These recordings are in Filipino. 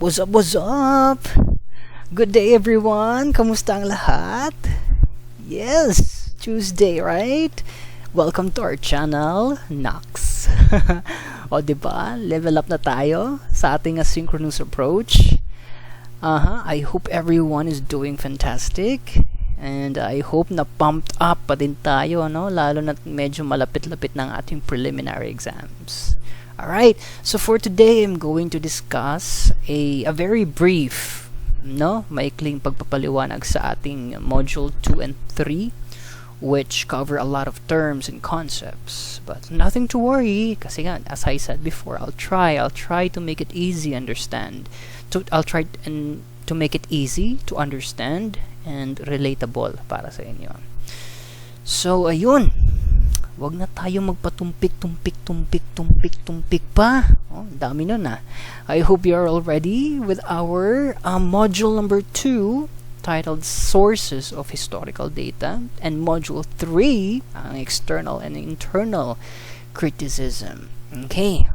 What's up, what's up? Good day everyone! Kamusta ang lahat? Yes! Tuesday, right? Welcome to our channel, Nox. O diba? Level up na tayo sa ating asynchronous approach. I hope everyone is doing fantastic. And I hope na pumped up pa din tayo, no? Lalo na medyo malapit-lapit ng ating preliminary exams. Alright, so for today, I'm going to discuss a very brief, maikling pagpapaliwanag sa ating Module 2 and 3, which cover a lot of terms and concepts. But nothing to worry, kasi nga, as I said before, I'll try to make it easy I'll try to make it easy to understand and relatable para sa inyo. So, ayun. Wag na tayo magpatumpik pa. Oh, dami nun ah. I hope you are all ready with our module number 2 titled Sources of Historical Data and module 3 ang External and Internal Criticism. Okay.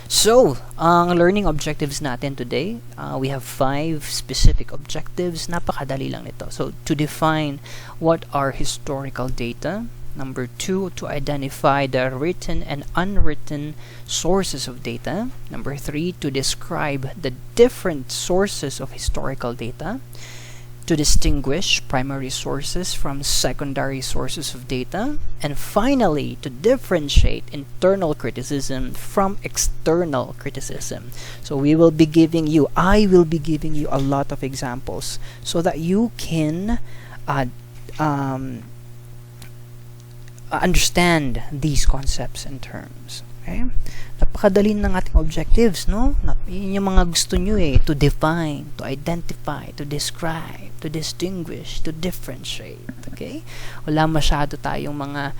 So, ang learning objectives natin today, we have 5 specific objectives. Napakadali lang nito. So, to define what are historical data. Number 2, to identify the written and unwritten sources of data. Number 3, to describe the different sources of historical data. To distinguish primary sources from secondary sources of data, and finally to differentiate internal criticism from external criticism. So I will be giving you a lot of examples so that you can understand these concepts and terms. Okay? Napakadali ng ating objectives, no? Yun yung mga gusto nyo to define, to identify, to describe, to distinguish, to differentiate. Okay? Wala masyado tayong mga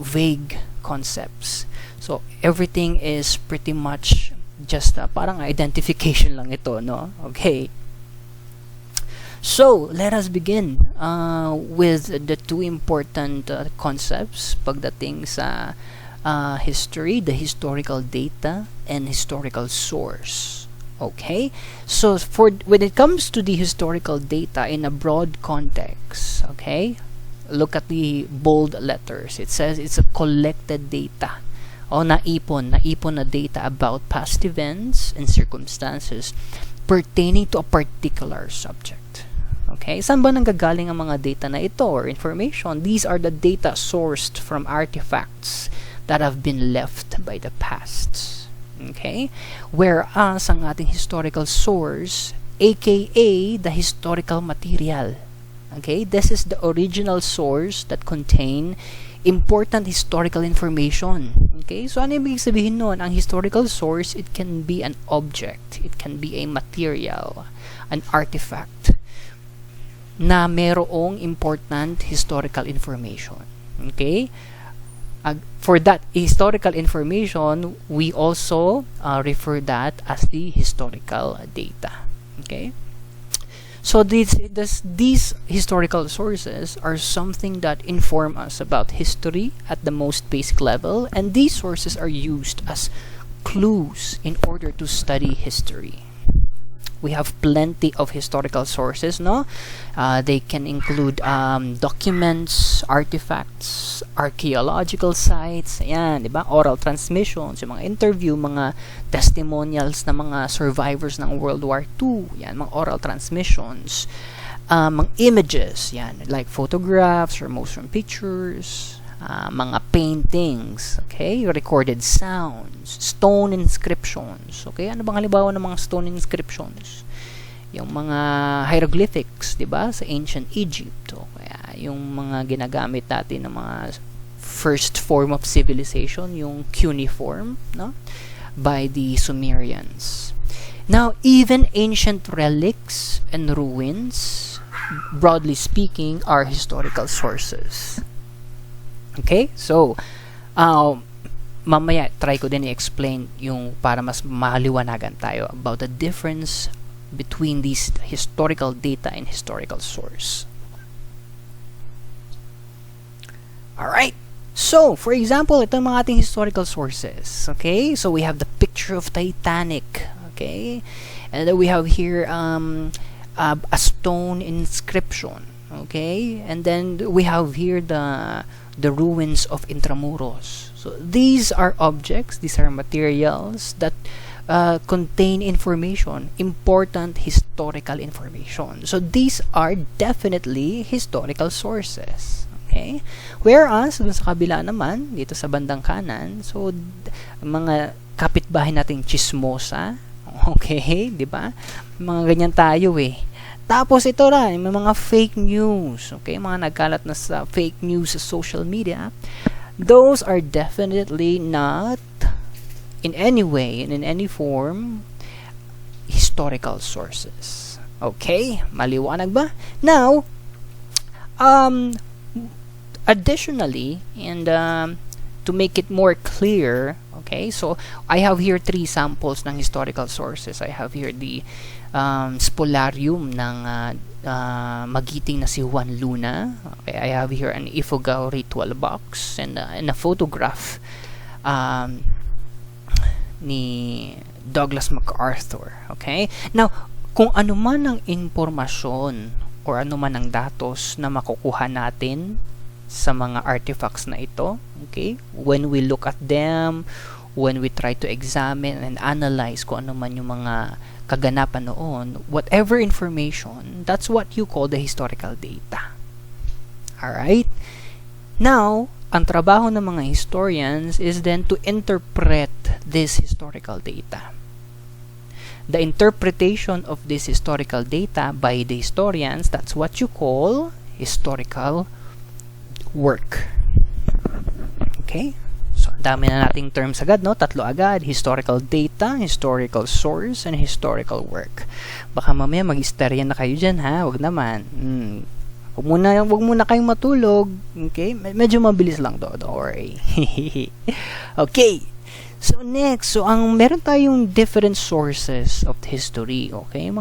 vague concepts. So, everything is pretty much just parang identification lang ito, no? Okay. So, let us begin with the two important concepts pagdating sa history, the historical data and historical source. Okay, so when it comes to the historical data in a broad context, okay, look at the bold letters. It says it's a collected data o naipon na data about past events and circumstances pertaining to a particular subject. Okay, saan ba nanggagaling ang mga data na ito or information? These are the data sourced from artifacts that have been left by the past. Okay? Whereas ang ating historical source, aka the historical material. Okay? This is the original source that contain important historical information. Okay? So ano ibig sabihin nun? Ang historical source, it can be an object, it can be a material, an artifact na merong important historical information. Okay? For that historical information, we also refer that as the historical data. Okay, so these historical sources are something that inform us about history at the most basic level, and these sources are used as clues in order to study history. We have plenty of historical sources, no? They can include documents, artifacts, archaeological sites, ayan, diba? Oral transmissions, yung mga interview, mga testimonials ng mga survivors ng World War II, yan, mga oral transmissions, mga images, yan, like photographs or motion pictures, mga paintings, okay, recorded sounds, stone inscriptions, okay, ano bang halimbawa ng mga stone inscriptions? Yung mga hieroglyphics, di ba, sa ancient Egypt, o kaya yung mga ginagamit natin ng mga first form of civilization, yung cuneiform, no, by the Sumerians. Now, even ancient relics and ruins, broadly speaking, are historical sources. Okay? So, mamaya try ko din i-explain yung para mas maliwanagan tayo about the difference between these historical data and historical source. Alright. So, for example, ito ang mga ating historical sources. Okay? So, we have the picture of Titanic. Okay? And then we have here a stone inscription. Okay? And then we have here the ruins of Intramuros. So, these are objects, these are materials that contain information, important historical information. So, these are definitely historical sources. Okay? Whereas, dun sa kabila naman, dito sa bandang kanan, so, mga kapitbahay nating chismosa, okay, di ba? Mga ganyan tayo eh. Tapos ito rin, may mga fake news, okay, mga nagkalat na sa fake news sa social media. Those are definitely not, in any way, and in any form, historical sources. Okay? Maliwanag ba? Now, additionally, and to make it more clear, okay, so I have here 3 samples ng historical sources. I have here the spolarium ng magiting na si Juan Luna. Okay, I have here an Ifugao ritual box and a photograph ni Douglas MacArthur. Okay, now kung ano man ang impormasyon or ano man ang datos na makukuha natin sa mga artifacts na ito, okay, when we look at them, when we try to examine and analyze kung ano man yung mga kaganapan noon, whatever information, that's what you call the historical data. Alright? Now, ang trabaho ng mga historians is then to interpret this historical data. The interpretation of this historical data by the historians, that's what you call historical work. Okay? So, dami na nating terms agad, no? 3 agad. Historical data, historical source, and historical work. Baka mamaya mag-istorya na kayo dyan, ha? Wag naman. Wag muna kayong matulog. Okay? Medyo mabilis lang to. Don't worry. Okay. So, next. So, meron tayong different sources of history. Okay?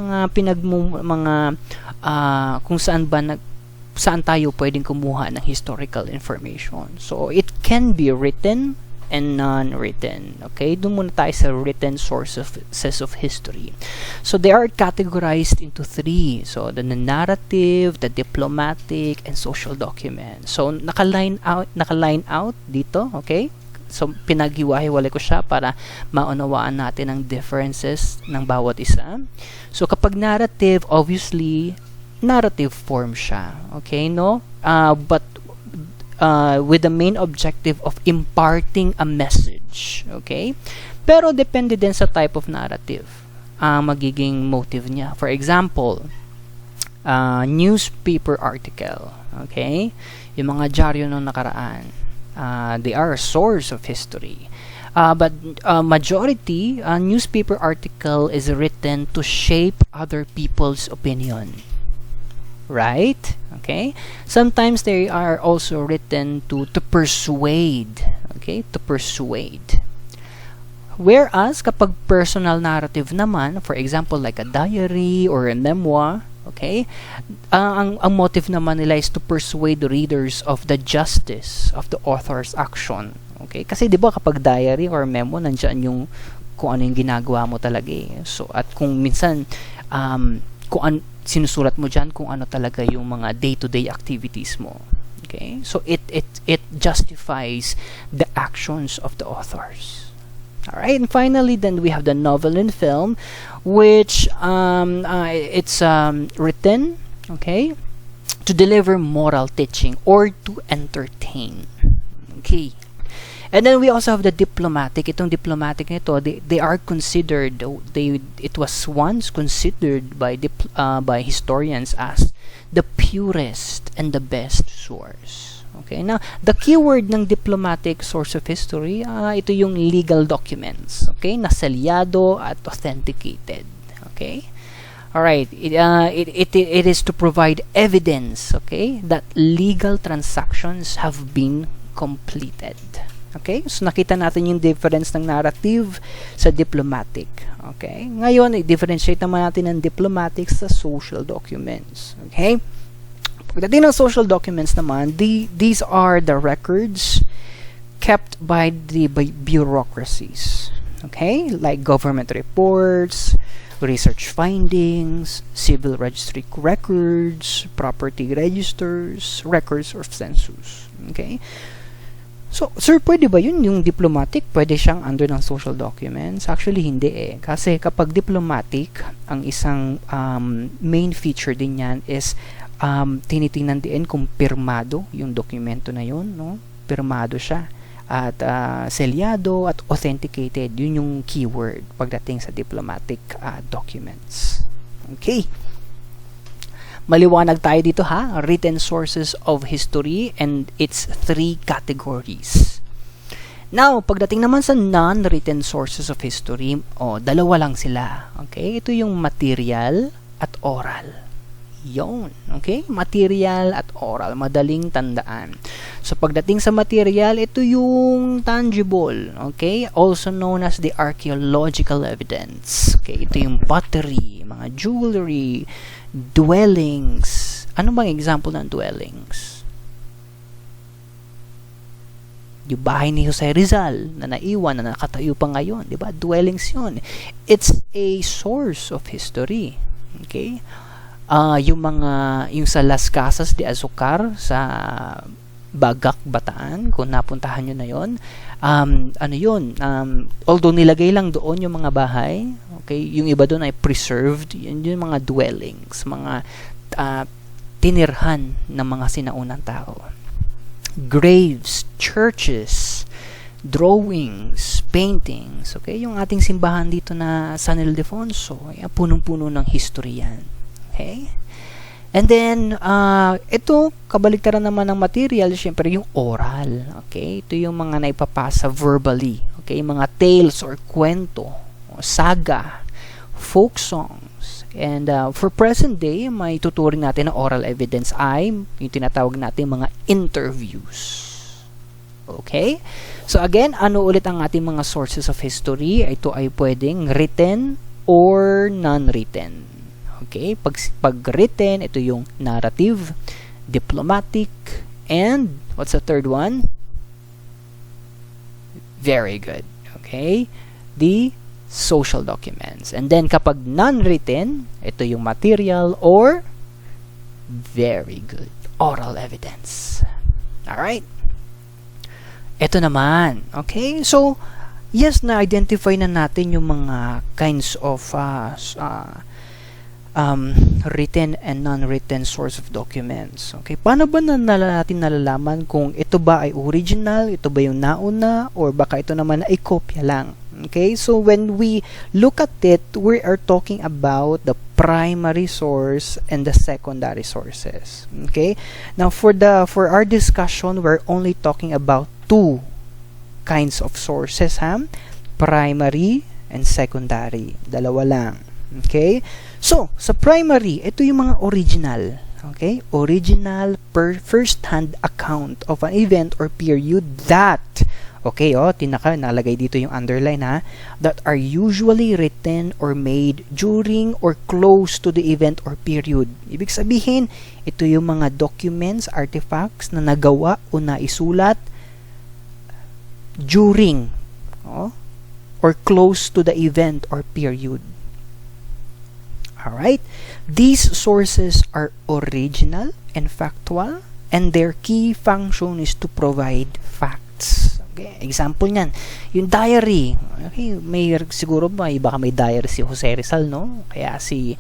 Kung saan tayo pwedeng kumuha ng historical information. So, it can be written and non-written. Okay? Doon muna tayo sa written sources of history. So, they are categorized into 3. So, the narrative, the diplomatic, and social documents. So, naka-line out dito. Okay? So, pinaghiwa-hiwalay ko siya para maunawaan natin ang differences ng bawat isa. So, kapag narrative, obviously, narrative form siya, okay, no? But with the main objective of imparting a message, okay? Pero depende din sa type of narrative magiging motive niya. For example, newspaper article, okay? Yung mga dyaryo ng nakaraan, they are a source of history. But majority, newspaper article is written to shape other people's opinion. Right? Okay? Sometimes they are also written to persuade. Okay? To persuade. Whereas, kapag personal narrative naman, for example, like a diary or a memoir, okay? Ang motive naman nila is to persuade readers of the justice of the author's action. Okay? Kasi 'di ba kapag diary or memo, nandiyan yung kung ano yung ginagawa mo talaga eh. So, at kung minsan sinusulat mo dyan kung ano talaga yung mga day-to-day activities mo. Okay? So, it justifies the actions of the authors. Alright, and finally, then we have the novel and film, which it's written, okay, to deliver moral teaching or to entertain. Okay. And then we also have the diplomatic. Itong diplomatic nito, they are considered, it was once considered by historians as the purest and the best source. Okay, now the keyword ng diplomatic source of history, ito yung legal documents. Okay, naselyado at authenticated. Okay, all right. It is to provide evidence. Okay, that legal transactions have been completed. Okay? So, nakita natin yung difference ng narrative sa diplomatic. Okay? Ngayon, i-differentiate naman natin ng diplomatic sa social documents. Okay? Pagdating ng social documents naman, these are the records kept by bureaucracies. Okay, like government reports, research findings, civil registry records, property registers, records of census. Okay? So, sir, pwede ba yun? Yung diplomatic, pwede siyang under ng social documents? Actually, hindi eh. Kasi kapag diplomatic, ang isang main feature din yan is tinitingnan din kung pirmado yung dokumento na yun, no? Pirmado siya. At selyado at authenticated. Yun yung keyword pagdating sa diplomatic documents. Okay. Maliwanag tayo dito ha. Written sources of history and its 3 categories. Now, pagdating naman sa non-written sources of history, dalawa lang sila. Okay? Ito yung material at oral. Yon, okay? Material at oral, madaling tandaan. So pagdating sa material, ito yung tangible, okay? Also known as the archaeological evidence. Okay, ito yung pottery, mga jewelry, dwellings. Ano bang example ng dwellings? Yung bahay ni Jose Rizal na naiwan, na nakatayo pa ngayon, di ba? Dwellings yun. It's a source of history. Okay? Yung sa Las Casas de Azucar sa Bagak, Bataan, kung napuntahan nyo na yon, although nilagay lang doon yung mga bahay, okay, yung iba doon ay preserved, yun yung mga dwellings, mga tinirhan ng mga sinaunang tao. Graves, churches, drawings, paintings, okay, yung ating simbahan dito na San Ildefonso, punong-puno ng history yan. Okay? And then, ito, kabaliktaran naman ng material, syempre yung oral. Okay? Ito yung mga naipapasa verbally. Okay? Mga tales or kwento, saga, folk songs. And for present day, may tuturing natin na oral evidence ay yung tinatawag natin mga interviews. Okay? So again, ano ulit ang ating mga sources of history? Ito ay pwedeng written or non-written. Okay, pag written, ito yung narrative, diplomatic, and what's the third one? Very good. Okay, the social documents. And then kapag non-written, ito yung material or very good, oral evidence. Alright? Ito naman. Okay, so yes, na-identify na natin yung mga kinds of written and non-written source of documents. Okay, paano ba natin nalalaman kung ito ba ay original, ito ba yung nauna, or baka ito naman ay kopya lang? Okay, so when we look at it, we are talking about the primary source and the secondary sources. Okay, now for our discussion, we're only talking about 2 kinds of sources, primary and secondary. Dalawa lang. Okay? So, sa primary, ito yung mga original. Okay? Original first-hand account of an event or period that, okay, nalagay dito yung underline that are usually written or made during or close to the event or period. Ibig sabihin, ito yung mga documents, artifacts na nagawa o naisulat during or close to the event or period. Alright? These sources are original and factual, and their key function is to provide facts. Okay? Example niyan, yung diary. Okay? Siguro baka may diary si Jose Rizal, no? Kaya si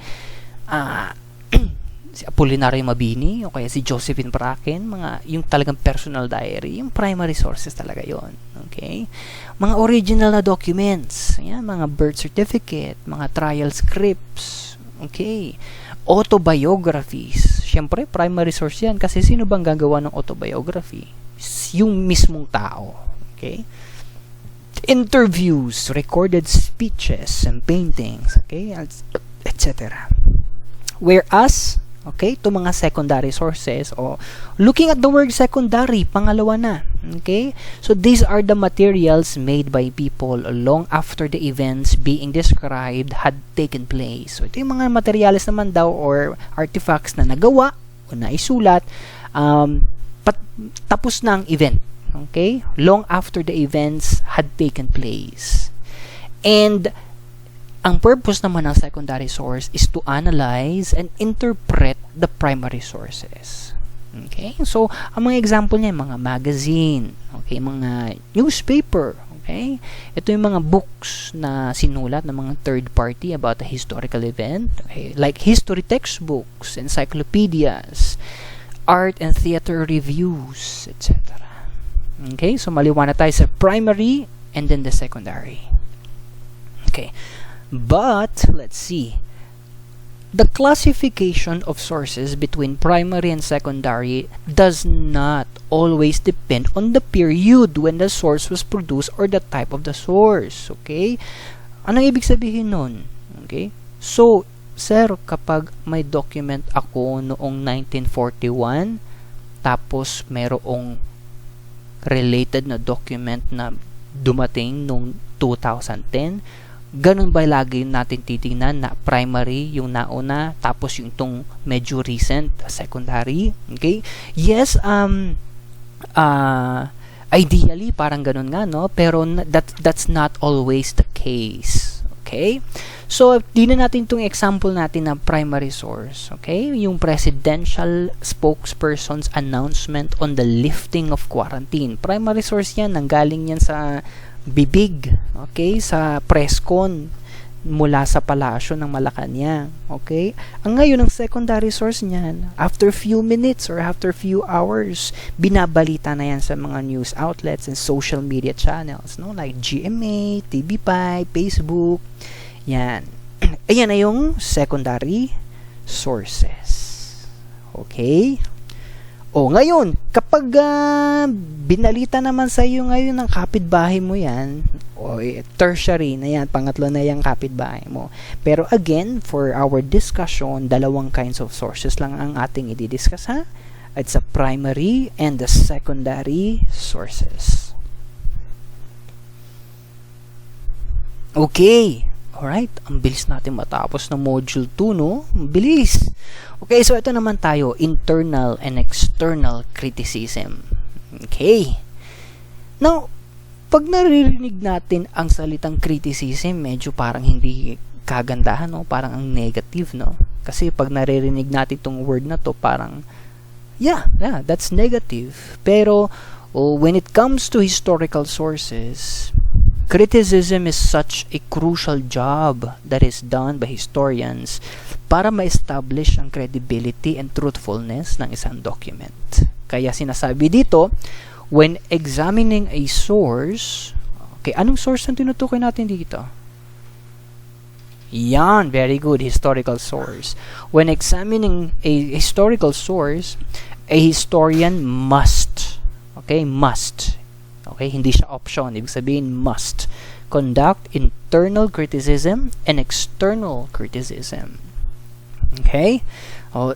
Apolinario Mabini, o kaya si Josephine Bracken, yung talagang personal diary, yung primary sources talaga yon. Okay? Mga original na documents, yan, mga birth certificate, mga trial scripts, okay, autobiographies. Siyempre, primary source yan kasi sino bang gagawa ng autobiography? Yung mismong tao. Okay? Interviews, recorded speeches, and paintings, okay, etc. Whereas, okay, ito mga secondary sources, looking at the word secondary, pangalawa na. Okay? So, these are the materials made by people long after the events being described had taken place. So, ito yung mga materials naman daw or artifacts na nagawa o naisulat tapos na ang event. Okay? Long after the events had taken place. And ang purpose naman ng secondary source is to analyze and interpret the primary sources. Okay? So, ang mga example niya, mga magazine, okay, mga newspaper, okay? Ito yung mga books na sinulat ng mga third party about a historical event, okay? Like history textbooks, encyclopedias, art and theater reviews, etc. Okay? So, maliwanag tayo sa primary and then the secondary. Okay. But, let's see. The classification of sources between primary and secondary does not always depend on the period when the source was produced or the type of the source. Okay? Anong ibig sabihin nun? Okay? So, sir, kapag may document ako noong 1941, tapos merong related na document na dumating noong 2010, ganun ba lagi natin titingnan na primary yung nauna tapos yung itong medyo recent secondary? Okay? Yes, ideally parang ganun nga, no? Pero that's not always the case. Okay? So, di na natin itong example natin na primary source. Okay? Yung presidential spokesperson's announcement on the lifting of quarantine. Primary source yan, nanggaling yan sa bibig, okay, sa press con mula sa palasyo ng Malacanang, okay? Ang ngayon, ang secondary source niyan, after few minutes or after few hours, binabalita na yan sa mga news outlets and social media channels, no? Like GMA, TV5, Facebook, yan. Ayan na yung secondary sources. Okay? O, ngayon, kapag binalita naman sa iyo ngayon ng kapitbahay mo yan, o tertiary na yan, pangatlo na yung kapitbahay mo. Pero again, for our discussion, dalawang kinds of sources lang ang ating i-discuss, ha? It's a primary and the secondary sources. Okay. Alright, ang bilis natin matapos ng module 2, no? Ang bilis. Okay, so ito naman tayo, internal and external criticism. Okay. Now, pag naririnig natin ang salitang criticism, medyo parang hindi kagandahan, no? Parang ang negative, no? Kasi pag naririnig natin itong word na to, parang, yeah, that's negative. Pero, when it comes to historical sources, criticism is such a crucial job that is done by historians para ma-establish ang credibility and truthfulness ng isang document. Kaya sinasabi dito, when examining a source, okay, anong source ang tinutukoy natin dito? Yan, very good, historical source. When examining a historical source, a historian must, okay, must, okay, hindi siya option, ibig sabihin must conduct internal criticism and external criticism. Okay? O,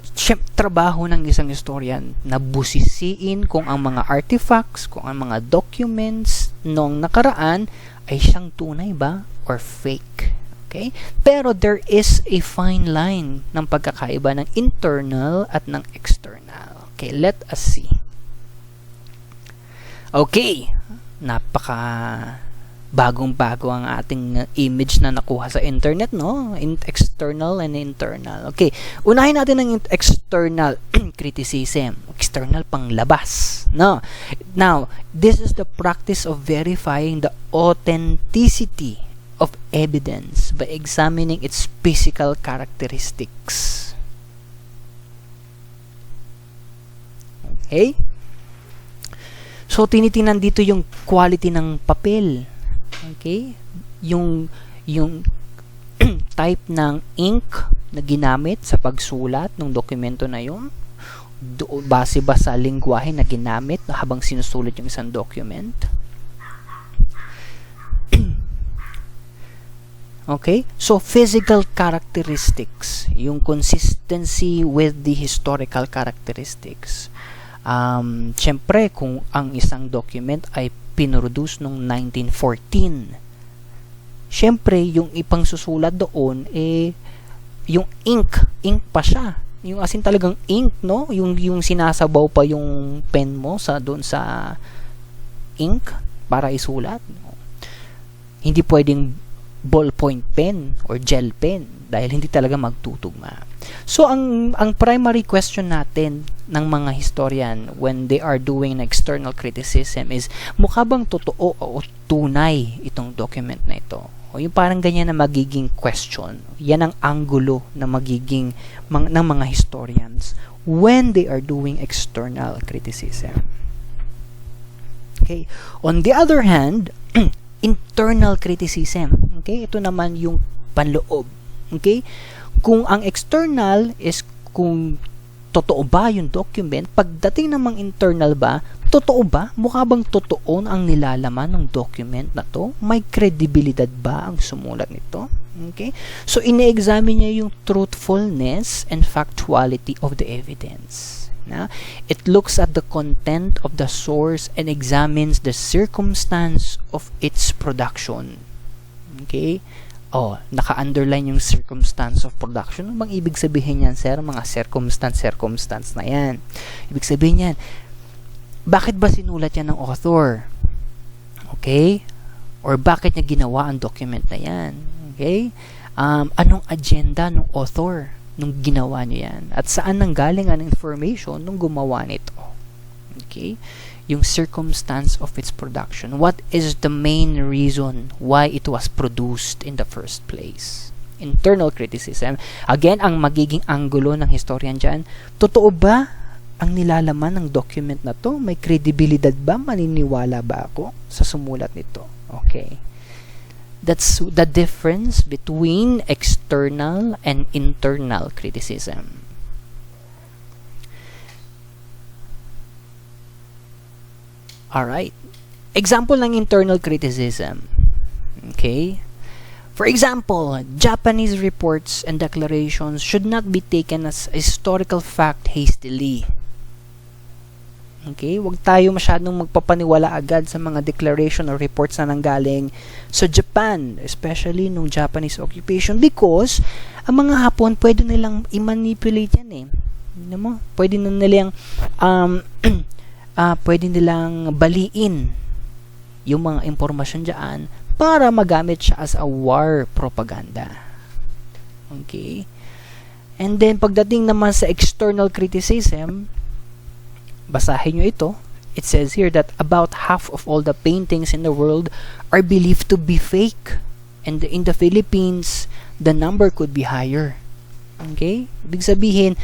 trabaho ng isang historian na busisiin kung ang mga artifacts, kung ang mga documents noong nakaraan ay siyang tunay ba or fake. Okay? Pero there is a fine line ng pagkakaiba ng internal at ng external. Okay, let us see. Okay, napaka bagong-bago ang ating image na nakuha sa internet, no? External and internal. Okay, unahin natin ang external criticism. External panglabas, no? Now, this is the practice of verifying the authenticity of evidence by examining its physical characteristics. Okay? So, tinitingnan dito yung quality ng papel. Okay? Yung type ng ink na ginamit sa pagsulat ng dokumento na yun. Base ba sa lingwahe na ginamit habang sinusulat yung isang document? Okay? So, physical characteristics. Yung consistency with the historical characteristics. Siyempre, kung ang isang document ay pinroduce noong 1914, siyempre, yung ipang susulat doon, yung ink pa siya. Yung asin talagang ink, no? Yung sinasabaw pa yung pen mo doon sa ink para isulat. Hindi pwedeng ballpoint pen or gel pen dahil hindi talaga magtutugma. So ang primary question natin ng mga historian when they are doing an external criticism is, mukha bang totoo o tunay itong document na ito? O yung parang ganyan na magiging question. Yan ang angulo na magiging ng mga historians when they are doing external criticism. Okay. On the other hand, internal criticism. Okay? Ito naman yung panloob. Okay? Kung ang external is kung totoo ba yung document, pagdating namang internal ba, totoo ba? Mukha bang totoo ang nilalaman ng document na to? May kredibilidad ba ang sumulat nito? Okay? So, ine-examine niya yung truthfulness and factuality of the evidence. Na? It looks at the content of the source and examines the circumstance of its production. Okay? Oh, naka-underline yung circumstance of production. Ano bang ibig sabihin yan, sir? Mga circumstance na yan. Ibig sabihin yan, bakit ba sinulat yan ng author? Okay? Or bakit niya ginawa ang document na yan? Okay? Anong agenda ng author nung ginawa niyo yan? At saan nanggaling ang information nung gumawa nito? Okay? Yung circumstance of its production. What is the main reason why it was produced in the first place? Internal criticism. Again, ang magiging anggulo ng historian dyan, totoo ba ang nilalaman ng document na to? May kredibilidad ba? Maniniwala ba ako sa sumulat nito? Okay. That's the difference between external and internal criticism. Alright. Example ng internal criticism. Okay? For example, Japanese reports and declarations should not be taken as historical fact hastily. Okay? Huwag tayo masyadong magpapaniwala agad sa mga declaration or reports na nanggaling sa Japan, especially nung Japanese occupation, because ang mga Hapon, pwede nilang i-manipulate yan eh. Ano mo? Pwede na nilang pwede nilang baliin yung mga impormasyon dyan para magamit siya as a war propaganda. Okay? And then, pagdating naman sa external criticism, basahin nyo ito. It says here that about half of all the paintings in the world are believed to be fake. And in the Philippines, the number could be higher. Okay? Ibig sabihin,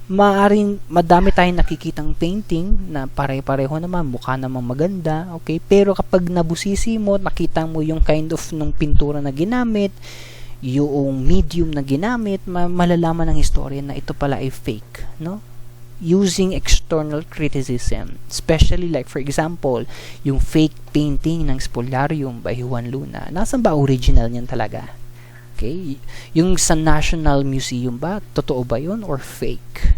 maaaring madami tayong nakikitang painting na pare-pareho naman, mukha namang maganda, okay? Pero kapag nabusisi mo, nakita mo yung kind of ng pintura na ginamit, yung medium na ginamit, malalaman ng historian na ito pala ay fake, no? Using external criticism, especially like for example, yung fake painting ng Spoliarium by Juan Luna. Nasaan ba original niyan talaga? Okay? Yung sa National Museum ba, totoo ba yun or fake?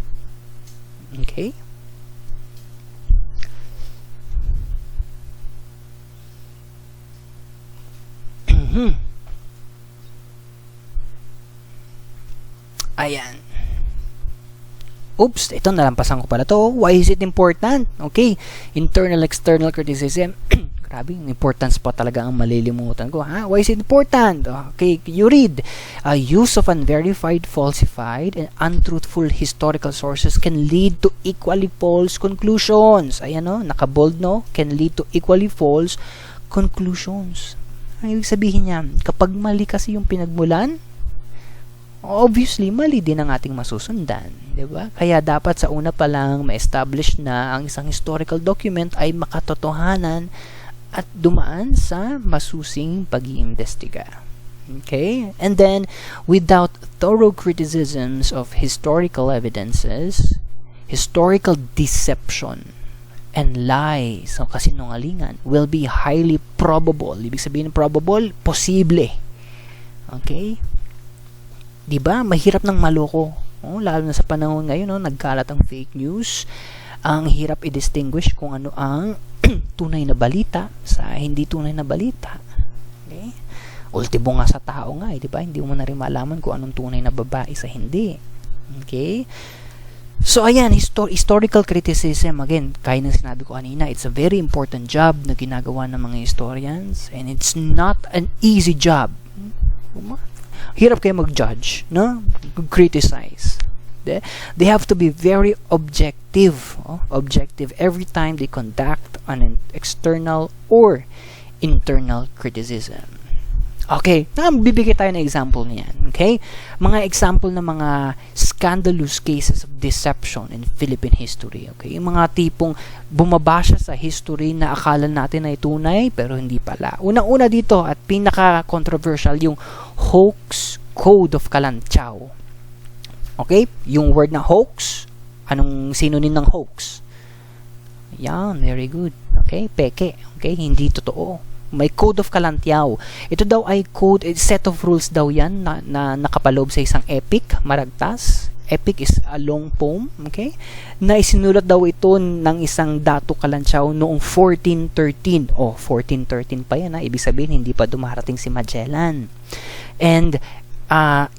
Okay? Ayan. Oops, ito nalampasan ko pala to. Why is it important? Okay, internal, external criticism. Grabe, importance pa talaga ang malilimutan ko. Ha? Why is it important? Okay, you read. Use of unverified, falsified, and untruthful historical sources can lead to equally false conclusions. Ayan o, naka-bold no? Can lead to equally false conclusions. Ang ibig sabihin niya, kapag mali kasi yung pinagmulan, obviously, mali din ang ating masusundan. Diba? Kaya dapat sa una pa lang ma-establish na ang isang historical document ay makatotohanan at dumaan sa masusing pag-iimbestiga. Okay? And then, without thorough criticisms of historical evidences, historical deception and lies o kasinungalingan will be highly probable. Ibig sabihin ng probable, posible. Okay? Diba? Mahirap ng maloko. Oh, lalo na sa panahon ngayon, no, nagkalat ang fake news. Ang hirap i-distinguish kung ano ang tunay na balita sa hindi tunay na balita. Okay? Ultimo nga sa tao nga, diba? Hindi mo na rin malaman kung anong tunay na babae sa hindi. Okay? So ayan, historical criticism, again, kaya ng sinabi ko kanina, it's a very important job na ginagawa ng mga historians, and it's not an easy job. Hirap kayo mag-judge, no? Criticize. They have to be very objective, objective every time they conduct an external or internal criticism. Okay, bibigay tayo ng example niyan. Okay? Mga example ng mga scandalous cases of deception in Philippine history. Okay? Yung mga tipong bumabasa sa history na akala natin ay tunay pero hindi pala. Unang-una dito at pinaka-controversial yung hoax code of Kalantiao. Okay? Yung word na hoax, anong synonym ng hoax? Yan, very good. Okay? Peke. Okay? Hindi totoo. May code of Kalantiao. Ito daw ay set of rules daw yan na nakapaloob sa isang epic, maragtas. Epic is a long poem, okay? Na isinulat daw ito ng isang Dato Kalantiao noong 1413. 1413 pa yan, ibig sabihin hindi pa dumarating si Magellan. And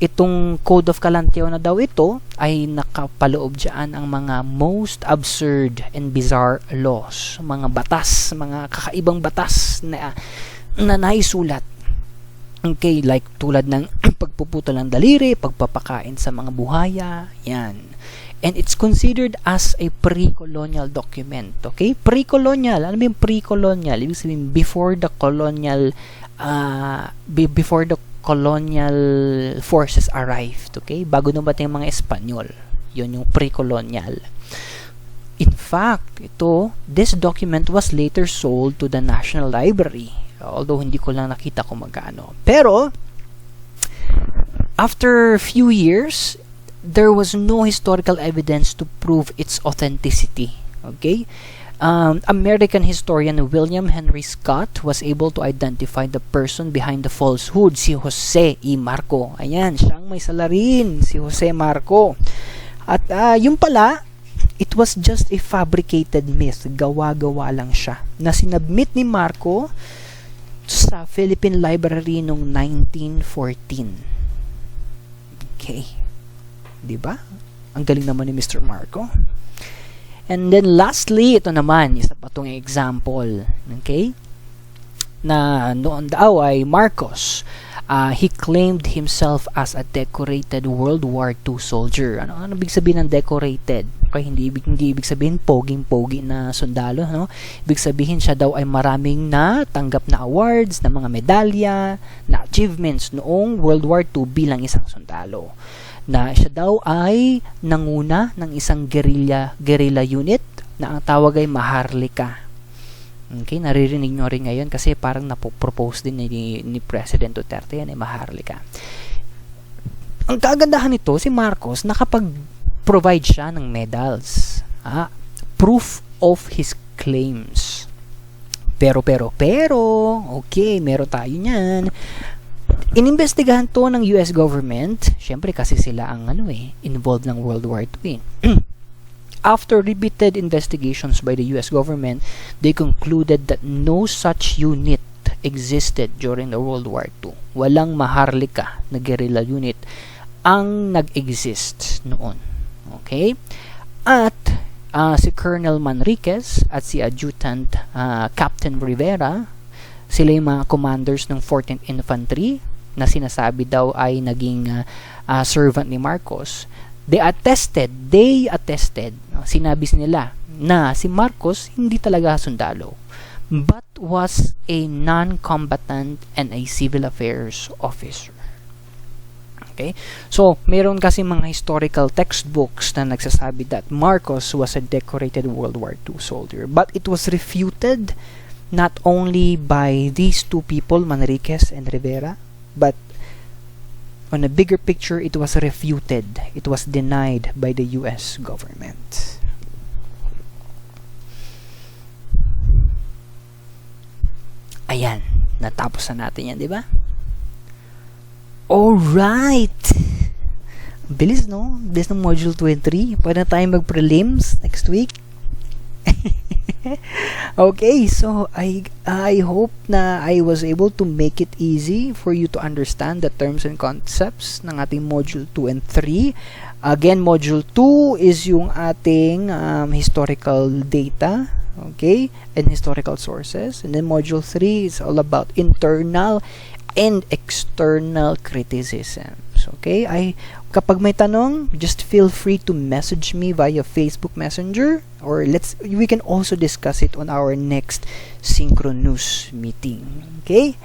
itong Code of Kalantiao na daw ito ay nakapaloob dyan ang mga most absurd and bizarre laws, mga batas, mga kakaibang batas na naisulat. Okay, like tulad ng pagpuputol ng daliri, pagpapakain sa mga buhaya, yan. And it's considered as a pre-colonial document. Okay? Pre-colonial. Ano ba yung pre-colonial? Ibig sabihin, before the colonial forces arrived, okay? Bago dumating mga Espanyol. Yun yung pre-colonial. In fact, this document was later sold to the National Library. Although hindi ko lang nakita kung magkano. Pero after few years, there was no historical evidence to prove its authenticity. Okay? American historian William Henry Scott was able to identify the person behind the falsehood, si Jose E. Marco. Ayan, siyang may salarin, si Jose Marco. At yung pala, it was just a fabricated myth. Gawa-gawa lang siya. Na sinabmit ni Marco sa Philippine Library noong 1914. Okay. Diba? Ang galing naman ni Mr. Marco. And then lastly, ito naman, isa pa itong example, okay? Na noon daw ay Marcos, he claimed himself as a decorated World War II soldier. Ano ibig sabihin ng decorated? Okay, hindi ibig sabihin poging-pogi na sundalo, no? Ibig sabihin siya daw ay maraming natanggap na awards, na mga medalya, na achievements noong World War II bilang isang sundalo. Na siya daw ay nanguna ng isang guerrilla unit na ang tawag ay Maharlika. Okay, naririnig nyo rin ngayon kasi parang napopropose din ni President Duterte yan, Maharlika. Ang kagandahan nito, si Marcos nakapag-provide siya ng medals. Proof of his claims. Pero, okay, meron tayo niyan. Inimbestigahan to ng US government, syempre kasi sila ang involved ng World War II. After repeated investigations by the US government, they concluded that no such unit existed during the World War II. Walang Maharlika na guerrilla unit ang nag-exist noon. Okay? At si Colonel Manriquez at si Adjutant Captain Rivera, sila yung mga commanders ng 14th Infantry na sinasabi daw ay naging servant ni Marcos. They attested, sinabi nila na si Marcos hindi talaga sundalo, but was a non-combatant and a civil affairs officer. Okay? So, meron kasi mga historical textbooks na nagsasabi that Marcos was a decorated World War II soldier, but it was refuted not only by these two people, Manriquez and Rivera, but on a bigger picture, it was refuted. It was denied by the US government. Ayan, natapos na natin yan, di ba? Alright! Bilis, no? Bilis ng module 23. Pwede na tayong mag-prelims next week. Okay, so I hope na I was able to make it easy for you to understand the terms and concepts ng ating module 2 and 3. Again, module 2 is yung ating historical data, okay, and historical sources. And then module 3 is all about internal and external criticisms. Okay? Kapag may tanong, just feel free to message me via Facebook Messenger, or we can also discuss it on our next synchronous meeting. Okay?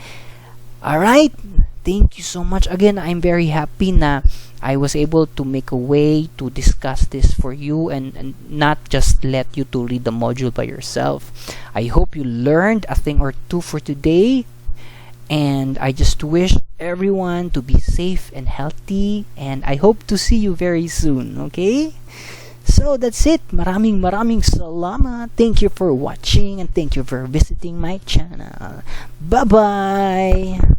All right. Thank you so much. Again, I'm very happy na I was able to make a way to discuss this for you and not just let you to read the module by yourself. I hope you learned a thing or two for today. And I just wish everyone to be safe and healthy. And I hope to see you very soon. Okay? So that's it. Maraming salamat. Thank you for watching and thank you for visiting my channel. Bye-bye!